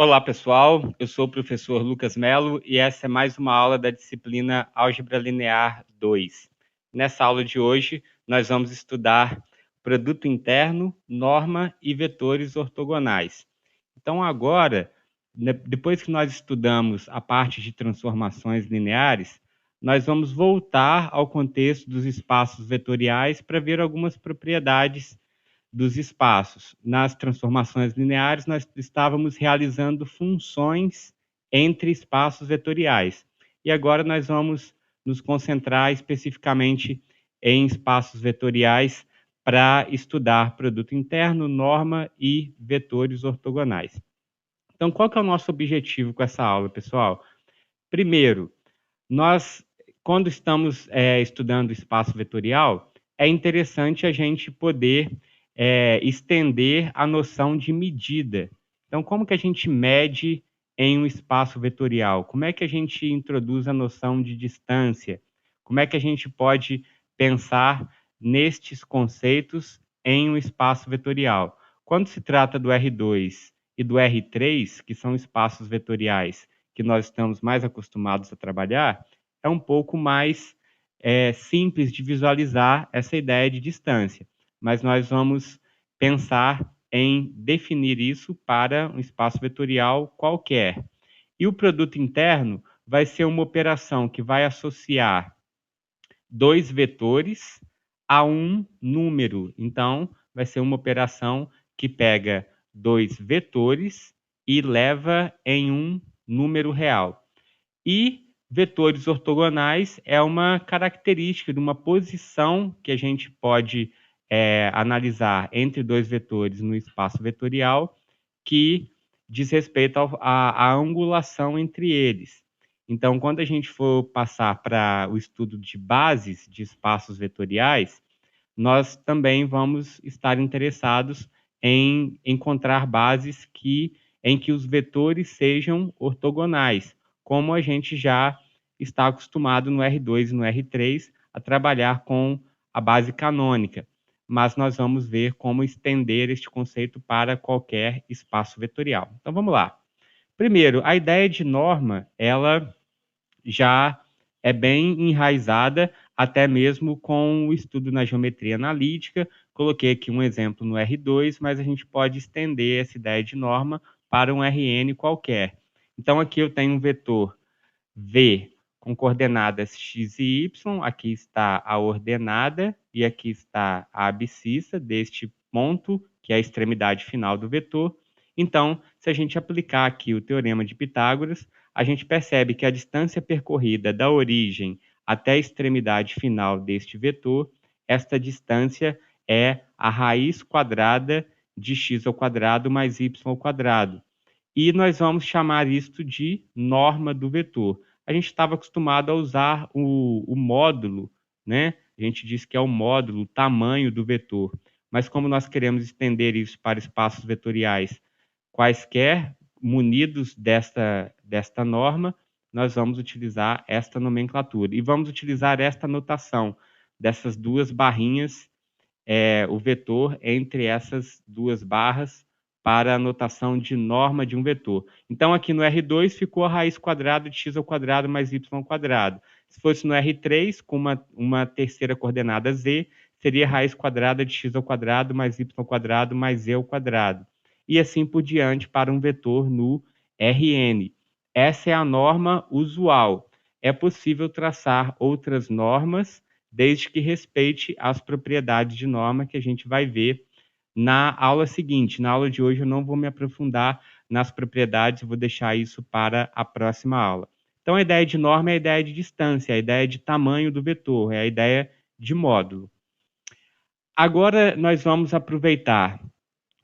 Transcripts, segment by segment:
Olá, pessoal. Eu sou o professor Lucas Mello e essa é mais uma aula da disciplina Álgebra Linear 2. Nessa aula de hoje, nós vamos estudar produto interno, norma e vetores ortogonais. Então, agora, depois que nós estudamos a parte de transformações lineares, nós vamos voltar ao contexto dos espaços vetoriais para ver algumas propriedades dos espaços. Nas transformações lineares, nós estávamos realizando funções entre espaços vetoriais. E agora nós vamos nos concentrar especificamente em espaços vetoriais para estudar produto interno, norma e vetores ortogonais. Então, qual que é o nosso objetivo com essa aula, pessoal? Primeiro, nós, quando estamos estudando espaço vetorial, é interessante a gente poder estender a noção de medida. Então, como que a gente mede em um espaço vetorial? Como é que a gente introduz a noção de distância? Como é que a gente pode pensar nestes conceitos em um espaço vetorial? Quando se trata do R2 e do R3, que são espaços vetoriais que nós estamos mais acostumados a trabalhar, é um pouco mais simples de visualizar essa ideia de distância, mas nós vamos pensar em definir isso para um espaço vetorial qualquer. E o produto interno vai ser uma operação que vai associar dois vetores a um número. Então, vai ser uma operação que pega dois vetores e leva em um número real. E vetores ortogonais é uma característica de uma posição que a gente pode analisar entre dois vetores no espaço vetorial que diz respeito à angulação entre eles. Então, quando a gente for passar para o estudo de bases de espaços vetoriais, nós também vamos estar interessados em encontrar bases em que os vetores sejam ortogonais, como a gente já está acostumado no R2 e no R3 a trabalhar com a base canônica, mas nós vamos ver como estender este conceito para qualquer espaço vetorial. Então vamos lá. Primeiro, a ideia de norma, ela já é bem enraizada, até mesmo com o estudo na geometria analítica. Coloquei aqui um exemplo no R2, mas a gente pode estender essa ideia de norma para um Rn qualquer. Então, aqui eu tenho um vetor V com coordenadas x e y, aqui está a ordenada e aqui está a abscissa deste ponto, que é a extremidade final do vetor. Então, se a gente aplicar aqui o teorema de Pitágoras, a gente percebe que a distância percorrida da origem até a extremidade final deste vetor, esta distância é a raiz quadrada de x ao quadrado mais y ao quadrado. E nós vamos chamar isto de norma do vetor. A gente estava acostumado a usar o módulo, né? A gente diz que é o módulo, o tamanho do vetor. Mas como nós queremos estender isso para espaços vetoriais quaisquer munidos desta norma, nós vamos utilizar esta nomenclatura. E vamos utilizar esta notação dessas duas barrinhas, o vetor entre essas duas barras, para a notação de norma de um vetor. Então, aqui no R2 ficou a raiz quadrada de x ao quadrado mais y ao quadrado. Se fosse no R3, com uma terceira coordenada z, seria a raiz quadrada de x ao quadrado mais y ao quadrado mais z ao quadrado. E assim por diante para um vetor no Rn. Essa é a norma usual. É possível traçar outras normas, desde que respeite as propriedades de norma que a gente vai ver na aula seguinte. Na aula de hoje eu não vou me aprofundar nas propriedades, eu vou deixar isso para a próxima aula. Então, a ideia de norma é a ideia de distância, a ideia de tamanho do vetor, é a ideia de módulo. Agora, nós vamos aproveitar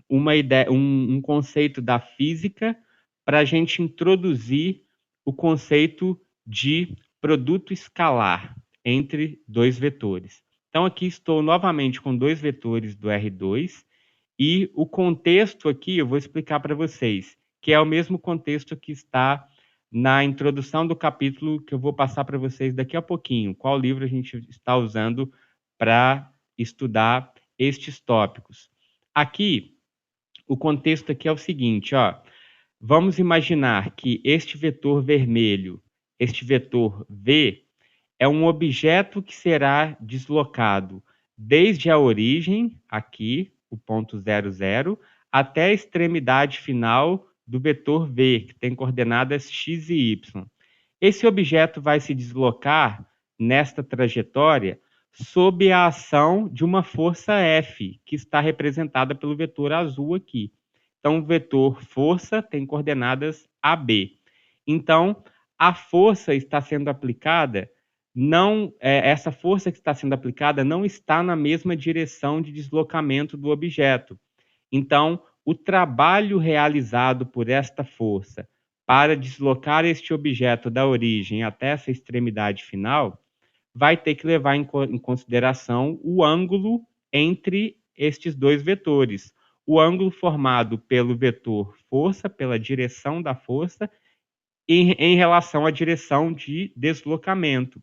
um conceito da física para a gente introduzir o conceito de produto escalar entre dois vetores. Então, aqui estou novamente com dois vetores do R2 e o contexto aqui eu vou explicar para vocês, que é o mesmo contexto que está na introdução do capítulo que eu vou passar para vocês daqui a pouquinho, qual livro a gente está usando para estudar estes tópicos. Aqui, o contexto aqui é o seguinte, ó. vamos imaginar que este vetor vermelho, este vetor V, é um objeto que será deslocado desde a origem, aqui, o ponto 00, até a extremidade final do vetor V, que tem coordenadas x e y. Esse objeto vai se deslocar nesta trajetória sob a ação de uma força F, que está representada pelo vetor azul aqui. Então, o vetor força tem coordenadas AB. Então, a força está sendo aplicada, essa força que está sendo aplicada não está na mesma direção de deslocamento do objeto. Então, o trabalho realizado por esta força para deslocar este objeto da origem até essa extremidade final vai ter que levar em consideração o ângulo entre estes dois vetores. O ângulo formado pelo vetor força, pela direção da força, em relação à direção de deslocamento.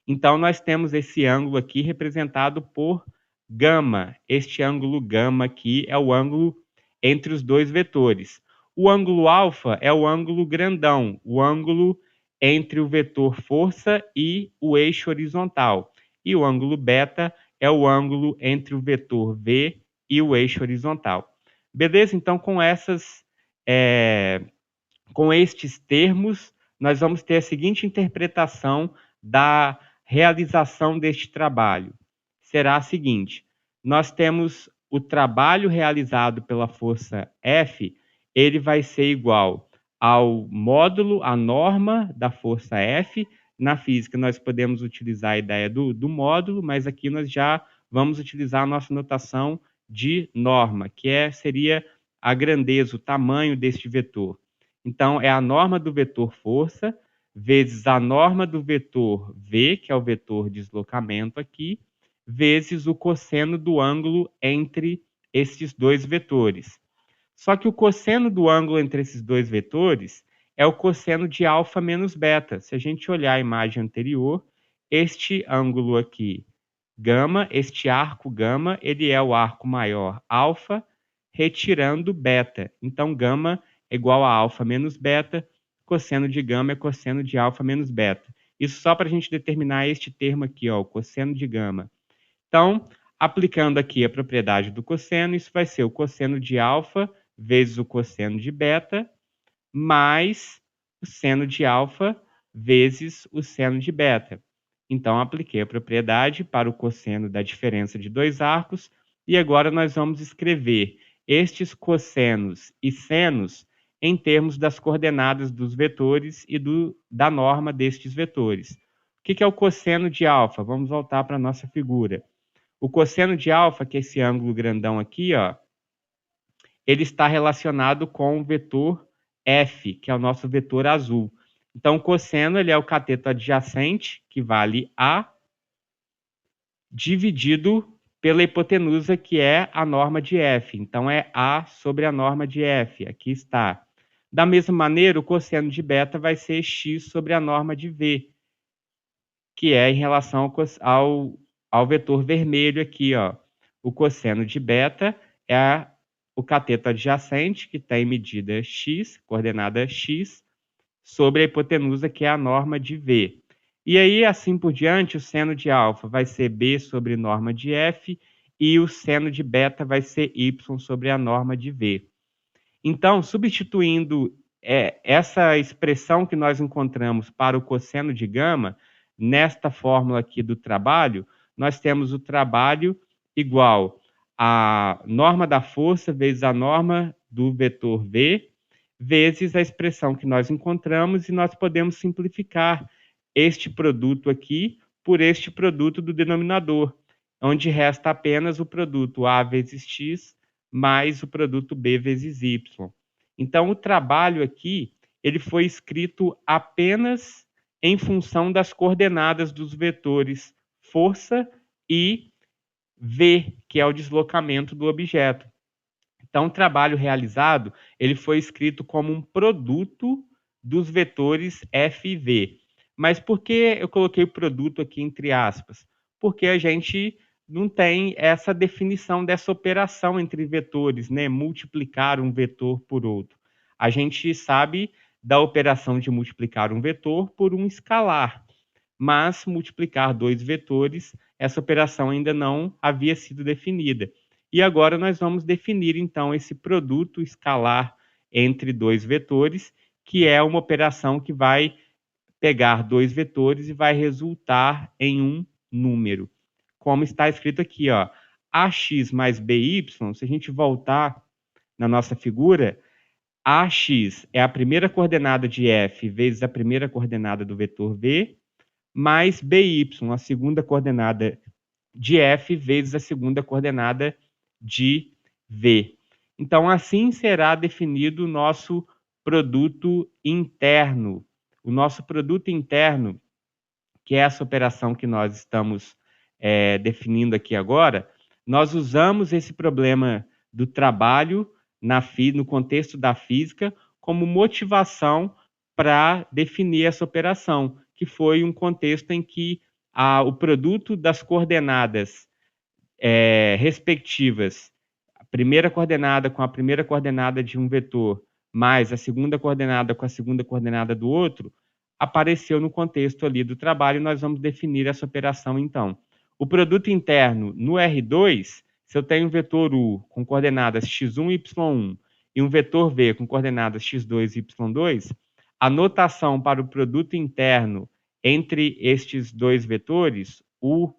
Então, nós temos esse ângulo aqui representado por gama. Este ângulo gama aqui é o ângulo entre os dois vetores. O ângulo alfa é o ângulo grandão, o ângulo entre o vetor força e o eixo horizontal. E o ângulo beta é o ângulo entre o vetor V e o eixo horizontal. Beleza? Então, com estes termos, nós vamos ter a seguinte interpretação da realização deste trabalho. Será a seguinte: nós temos o trabalho realizado pela força F, ele vai ser igual ao módulo, a norma da força F. Na física, nós podemos utilizar a ideia do módulo, mas aqui nós já vamos utilizar a nossa notação de norma, seria a grandeza, o tamanho deste vetor. Então, é a norma do vetor força vezes a norma do vetor V, que é o vetor deslocamento aqui, vezes o cosseno do ângulo entre esses dois vetores. Só que o cosseno do ângulo entre esses dois vetores é o cosseno de alfa menos beta. Se a gente olhar a imagem anterior, este ângulo aqui, gama, este arco gama, ele é o arco maior alfa, retirando beta. Então, gama é igual a alfa menos beta, cosseno de gama é cosseno de alfa menos beta. Isso só para a gente determinar este termo aqui, ó, o cosseno de gama. Então, aplicando aqui a propriedade do cosseno, isso vai ser o cosseno de alfa vezes o cosseno de beta, mais o seno de alfa vezes o seno de beta. Então, apliquei a propriedade para o cosseno da diferença de dois arcos, e agora nós vamos escrever estes cossenos e senos em termos das coordenadas dos vetores e da norma destes vetores. O que é o cosseno de alfa? Vamos voltar para a nossa figura. O cosseno de alfa, que é esse ângulo grandão aqui, ó, ele está relacionado com o vetor F, que é o nosso vetor azul. Então, o cosseno ele é o cateto adjacente, que vale A, dividido pela hipotenusa, que é a norma de F. Então, é A sobre a norma de F. Aqui está. Da mesma maneira, o cosseno de beta vai ser X sobre a norma de V, que é em relação ao vetor vermelho aqui, ó. O cosseno de beta é o cateto adjacente, que tem medida x, coordenada x, sobre a hipotenusa, que é a norma de V. E aí, assim por diante, o seno de alfa vai ser B sobre norma de F e o seno de beta vai ser Y sobre a norma de V. Então, substituindo essa expressão que nós encontramos para o cosseno de gama, nesta fórmula aqui do trabalho, nós temos o trabalho igual a norma da força vezes a norma do vetor V, vezes a expressão que nós encontramos, e nós podemos simplificar este produto aqui por este produto do denominador, onde resta apenas o produto A vezes X mais o produto B vezes Y. Então, o trabalho aqui, ele foi escrito apenas em função das coordenadas dos vetores força e V, que é o deslocamento do objeto. Então, o trabalho realizado, ele foi escrito como um produto dos vetores F e V. Mas por que eu coloquei o produto aqui entre aspas? Porque a gente não tem essa definição dessa operação entre vetores, né? Multiplicar um vetor por outro. A gente sabe da operação de multiplicar um vetor por um escalar, mas multiplicar dois vetores, essa operação ainda não havia sido definida. E agora nós vamos definir, então, esse produto escalar entre dois vetores, que é uma operação que vai pegar dois vetores e vai resultar em um número. Como está escrito aqui, ó, ax mais by, se a gente voltar na nossa figura, ax é a primeira coordenada de f vezes a primeira coordenada do vetor v, mais by, a segunda coordenada de f vezes a segunda coordenada de v. Então, assim será definido o nosso produto interno. O nosso produto interno, que é essa operação que nós estamos definindo aqui agora, nós usamos esse problema do trabalho no contexto da física como motivação para definir essa operação, que foi um contexto em que o produto das coordenadas respectivas, a primeira coordenada com a primeira coordenada de um vetor, mais a segunda coordenada com a segunda coordenada do outro, apareceu no contexto ali do trabalho e nós vamos definir essa operação então. O produto interno no R2, se eu tenho um vetor U com coordenadas x1 e y1 e um vetor V com coordenadas x2 e y2, a notação para o produto interno entre estes dois vetores, o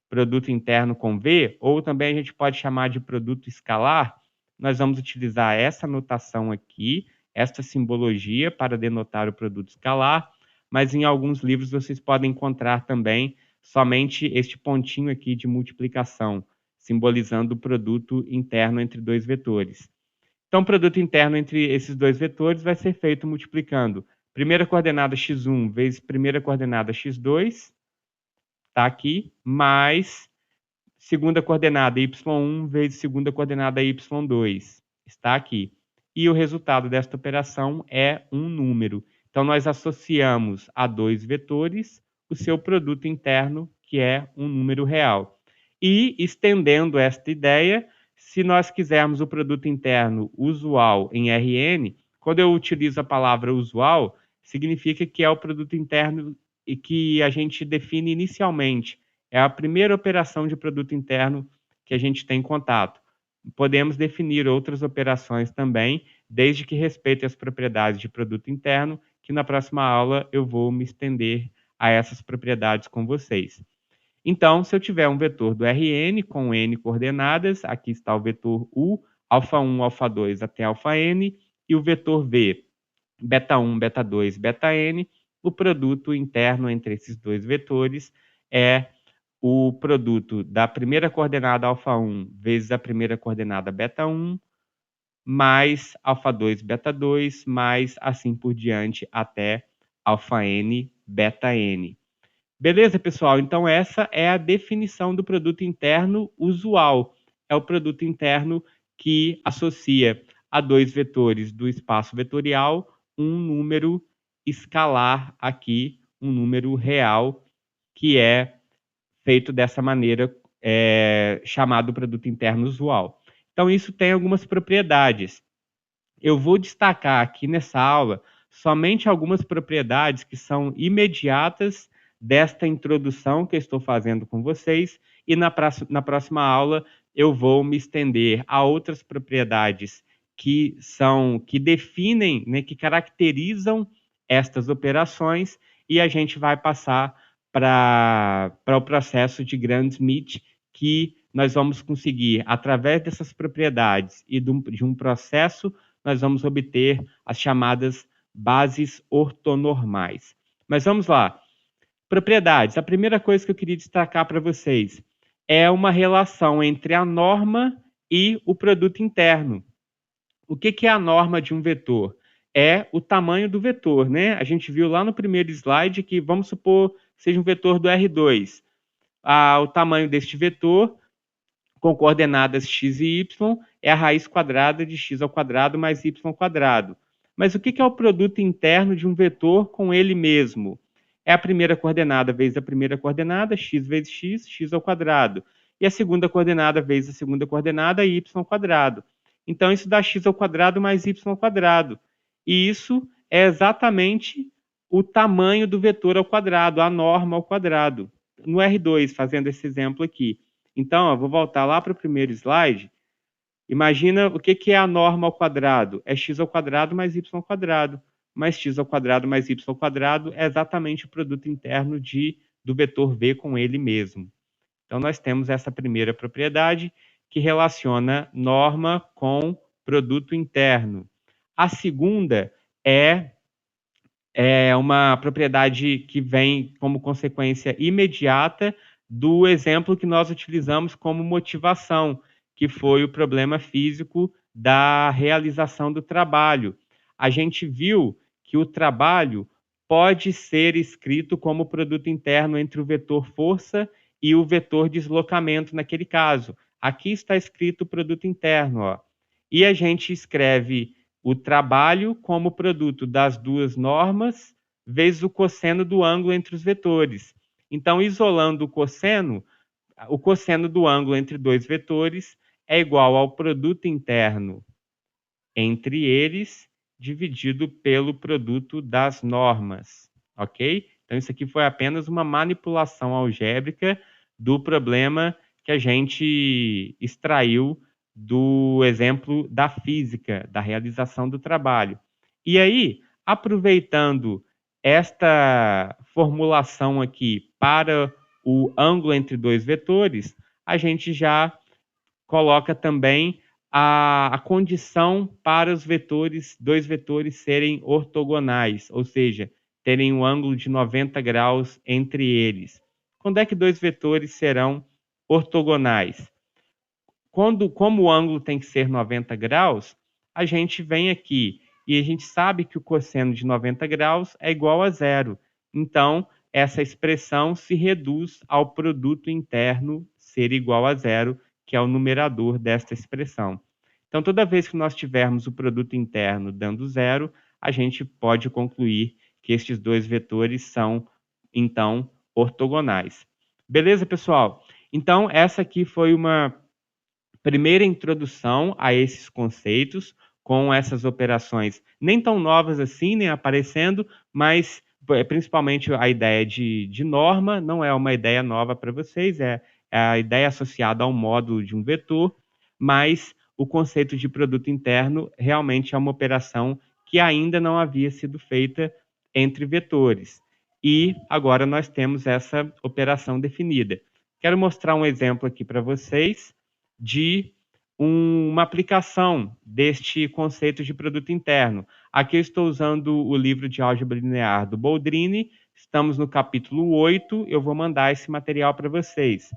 produto interno com V, ou também a gente pode chamar de produto escalar, nós vamos utilizar essa notação aqui, esta simbologia para denotar o produto escalar, mas em alguns livros vocês podem encontrar também somente este pontinho aqui de multiplicação, simbolizando o produto interno entre dois vetores. Então, o produto interno entre esses dois vetores vai ser feito multiplicando primeira coordenada x1 vezes primeira coordenada x2, está aqui, mais segunda coordenada y1 vezes segunda coordenada y2, está aqui. E o resultado desta operação é um número. Então, nós associamos a dois vetores o seu produto interno, que é um número real. E, estendendo esta ideia, se nós quisermos o produto interno usual em Rn, quando eu utilizo a palavra usual, significa que é o produto interno e que a gente define inicialmente. É a primeira operação de produto interno que a gente tem contato. Podemos definir outras operações também, desde que respeite as propriedades de produto interno, que na próxima aula eu vou me estender a essas propriedades com vocês. Então, se eu tiver um vetor do Rn com n coordenadas, aqui está o vetor U, α1, α2 até αn, e o vetor V, β1, β2, βn, o produto interno entre esses dois vetores é o produto da primeira coordenada α1 vezes a primeira coordenada β1, mais α2, β2, mais assim por diante até αn, βn. Beleza, pessoal? Então, essa é a definição do produto interno usual. É o produto interno que associa a dois vetores do espaço vetorial um número escalar aqui, um número real, que é feito dessa maneira, chamado produto interno usual. Então, isso tem algumas propriedades. Eu vou destacar aqui nessa aula somente algumas propriedades que são imediatas desta introdução que eu estou fazendo com vocês, e na próxima aula eu vou me estender a outras propriedades que definem, né, que caracterizam estas operações, e a gente vai passar para o processo de Gram-Schmidt, que nós vamos conseguir, através dessas propriedades e de um processo, nós vamos obter as chamadas bases ortonormais. Mas vamos lá. Propriedades. A primeira coisa que eu queria destacar para vocês é uma relação entre a norma e o produto interno. O que é a norma de um vetor? É o tamanho do vetor, né? A gente viu lá no primeiro slide que, vamos supor, seja um vetor do R2. O tamanho deste vetor, com coordenadas x e y, é a raiz quadrada de x ao quadrado mais y quadrado. Mas o que é o produto interno de um vetor com ele mesmo? É a primeira coordenada vezes a primeira coordenada, x vezes x, x ao quadrado. E a segunda coordenada vezes a segunda coordenada, y quadrado. Então, isso dá x ao quadrado mais y quadrado. E isso é exatamente o tamanho do vetor ao quadrado, a norma ao quadrado. No R2, fazendo esse exemplo aqui. Então, eu vou voltar lá para o primeiro slide. Imagina o que é a norma ao quadrado. É x ao quadrado mais y ao quadrado. Mais x ao quadrado mais y ao quadrado é exatamente o produto interno do vetor v com ele mesmo. Então, nós temos essa primeira propriedade que relaciona norma com produto interno. A segunda é uma propriedade que vem como consequência imediata do exemplo que nós utilizamos como motivação, que foi o problema físico da realização do trabalho. A gente viu que o trabalho pode ser escrito como produto interno entre o vetor força e o vetor deslocamento naquele caso. Aqui está escrito o produto interno, ó. E a gente escreve o trabalho como produto das duas normas vezes o cosseno do ângulo entre os vetores. Então, isolando o cosseno do ângulo entre dois vetores é igual ao produto interno entre eles dividido pelo produto das normas, ok? Então, isso aqui foi apenas uma manipulação algébrica do problema que a gente extraiu do exemplo da física, da realização do trabalho. E aí, aproveitando esta formulação aqui para o ângulo entre dois vetores, a gente já coloca também a condição para os vetores, dois vetores serem ortogonais, ou seja, terem um ângulo de 90 graus entre eles. Quando é que dois vetores serão ortogonais? Como o ângulo tem que ser 90 graus, a gente vem aqui e a gente sabe que o cosseno de 90 graus é igual a zero. Então, essa expressão se reduz ao produto interno ser igual a zero, que é o numerador desta expressão. Então, toda vez que nós tivermos o produto interno dando zero, a gente pode concluir que estes dois vetores são, então, ortogonais. Beleza, pessoal? Então, essa aqui foi uma primeira introdução a esses conceitos, com essas operações nem tão novas assim, nem aparecendo, mas principalmente a ideia de norma não é uma ideia nova para vocês, é a ideia associada ao módulo de um vetor, mas o conceito de produto interno realmente é uma operação que ainda não havia sido feita entre vetores. E agora nós temos essa operação definida. Quero mostrar um exemplo aqui para vocês de uma aplicação deste conceito de produto interno. Aqui eu estou usando o livro de álgebra linear do Boldrini, estamos no capítulo 8, eu vou mandar esse material para vocês.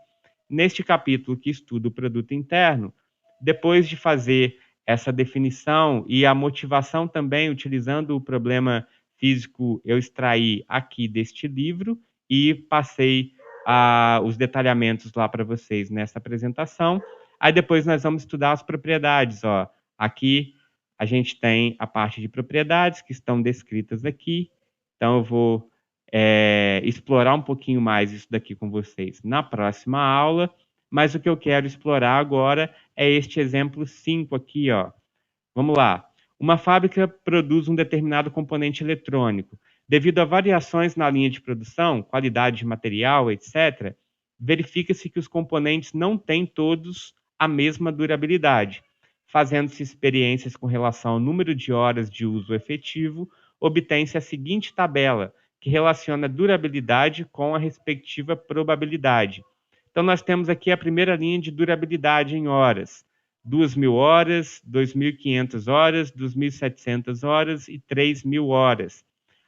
Neste capítulo que estuda o produto interno, depois de fazer essa definição e a motivação também, utilizando o problema físico, eu extraí aqui deste livro e passei os detalhamentos lá para vocês nessa apresentação. Aí depois nós vamos estudar as propriedades, ó. Aqui a gente tem a parte de propriedades que estão descritas aqui. Então eu vou explorar um pouquinho mais isso daqui com vocês na próxima aula. Mas o que eu quero explorar agora é este exemplo 5 aqui, ó. Vamos lá. Uma fábrica produz um determinado componente eletrônico. Devido a variações na linha de produção, qualidade de material, etc., verifica-se que os componentes não têm todos a mesma durabilidade. Fazendo-se experiências com relação ao número de horas de uso efetivo, obtém-se a seguinte tabela, que relaciona durabilidade com a respectiva probabilidade. Então, nós temos aqui a primeira linha de durabilidade em horas. 2.000 horas, 2.500 horas, 2.700 horas e 3.000 horas.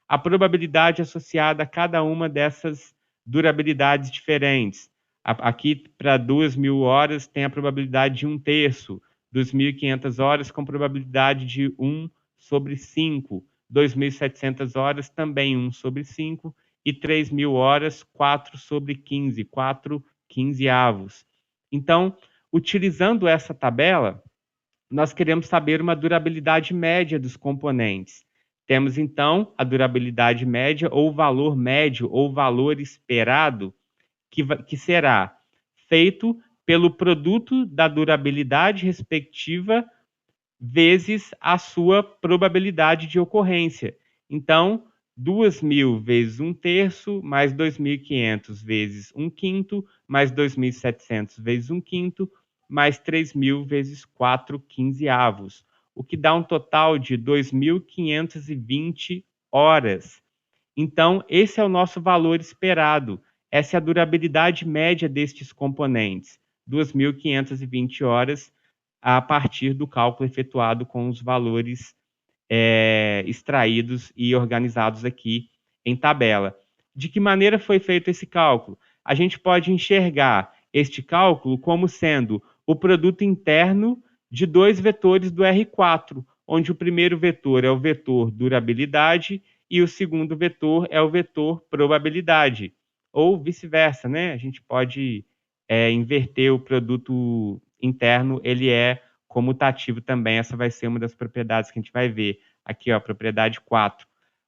A probabilidade associada a cada uma dessas durabilidades diferentes. Aqui, para 2.000 horas, tem a probabilidade de 1/3. 2.500 horas com probabilidade de 1/5. 2.700 horas também 1/5. E 3.000 horas, 4/15. 4/15. Então, utilizando essa tabela, nós queremos saber uma durabilidade média dos componentes. Temos, então, a durabilidade média, ou valor médio, ou valor esperado, que será feito pelo produto da durabilidade respectiva vezes a sua probabilidade de ocorrência. Então, 2.000 vezes 1/3, mais 2.500 vezes 1/5, mais 2.700 vezes 1/5, mais 3.000 vezes 4/15, o que dá um total de 2.520 horas. Então, esse é o nosso valor esperado. Essa é a durabilidade média destes componentes, 2.520 horas, a partir do cálculo efetuado com os valores extraídos e organizados aqui em tabela. De que maneira foi feito esse cálculo? A gente pode enxergar este cálculo como sendo o produto interno de dois vetores do R4, onde o primeiro vetor é o vetor durabilidade e o segundo vetor é o vetor probabilidade, ou vice-versa, né? A gente pode inverter o produto interno, ele é comutativo também, essa vai ser uma das propriedades que a gente vai ver. Aqui, ó, propriedade 4.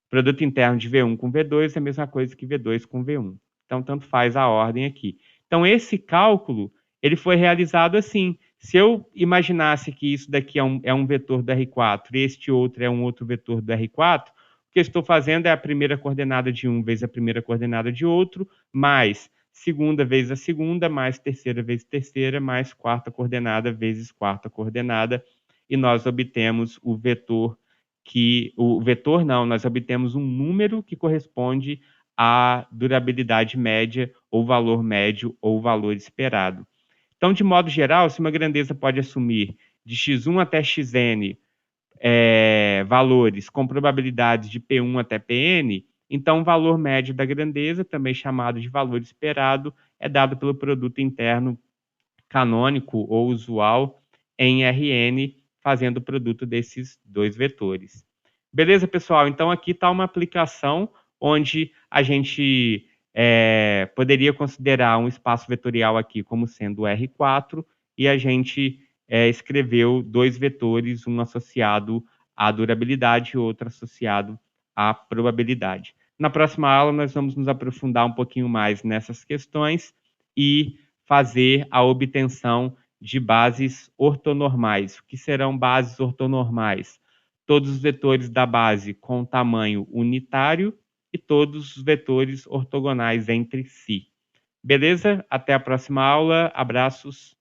Produto interno de V1 com V2 é a mesma coisa que V2 com V1. Então, tanto faz a ordem aqui. Então, esse cálculo, ele foi realizado assim. Se eu imaginasse que isso daqui é um vetor do R4 e este outro é um outro vetor do R4, o que eu estou fazendo é a primeira coordenada de um vezes a primeira coordenada de outro, mais segunda vezes a segunda, mais terceira vezes terceira, mais quarta coordenada vezes quarta coordenada, e nós obtemos o vetor nós obtemos um número que corresponde à durabilidade média, ou valor médio, ou valor esperado. Então, de modo geral, se uma grandeza pode assumir de x1 até xn valores com probabilidades de P1 até Pn, então o valor médio da grandeza, também chamado de valor esperado, é dado pelo produto interno canônico ou usual em Rn, fazendo o produto desses dois vetores. Beleza, pessoal? Então aqui está uma aplicação onde a gente poderia considerar um espaço vetorial aqui como sendo o R4 e a gente escreveu dois vetores, um associado à durabilidade e outro associado à probabilidade. Na próxima aula nós vamos nos aprofundar um pouquinho mais nessas questões e fazer a obtenção de bases ortonormais. O que serão bases ortonormais? Todos os vetores da base com tamanho unitário e todos os vetores ortogonais entre si. Beleza? Até a próxima aula. Abraços.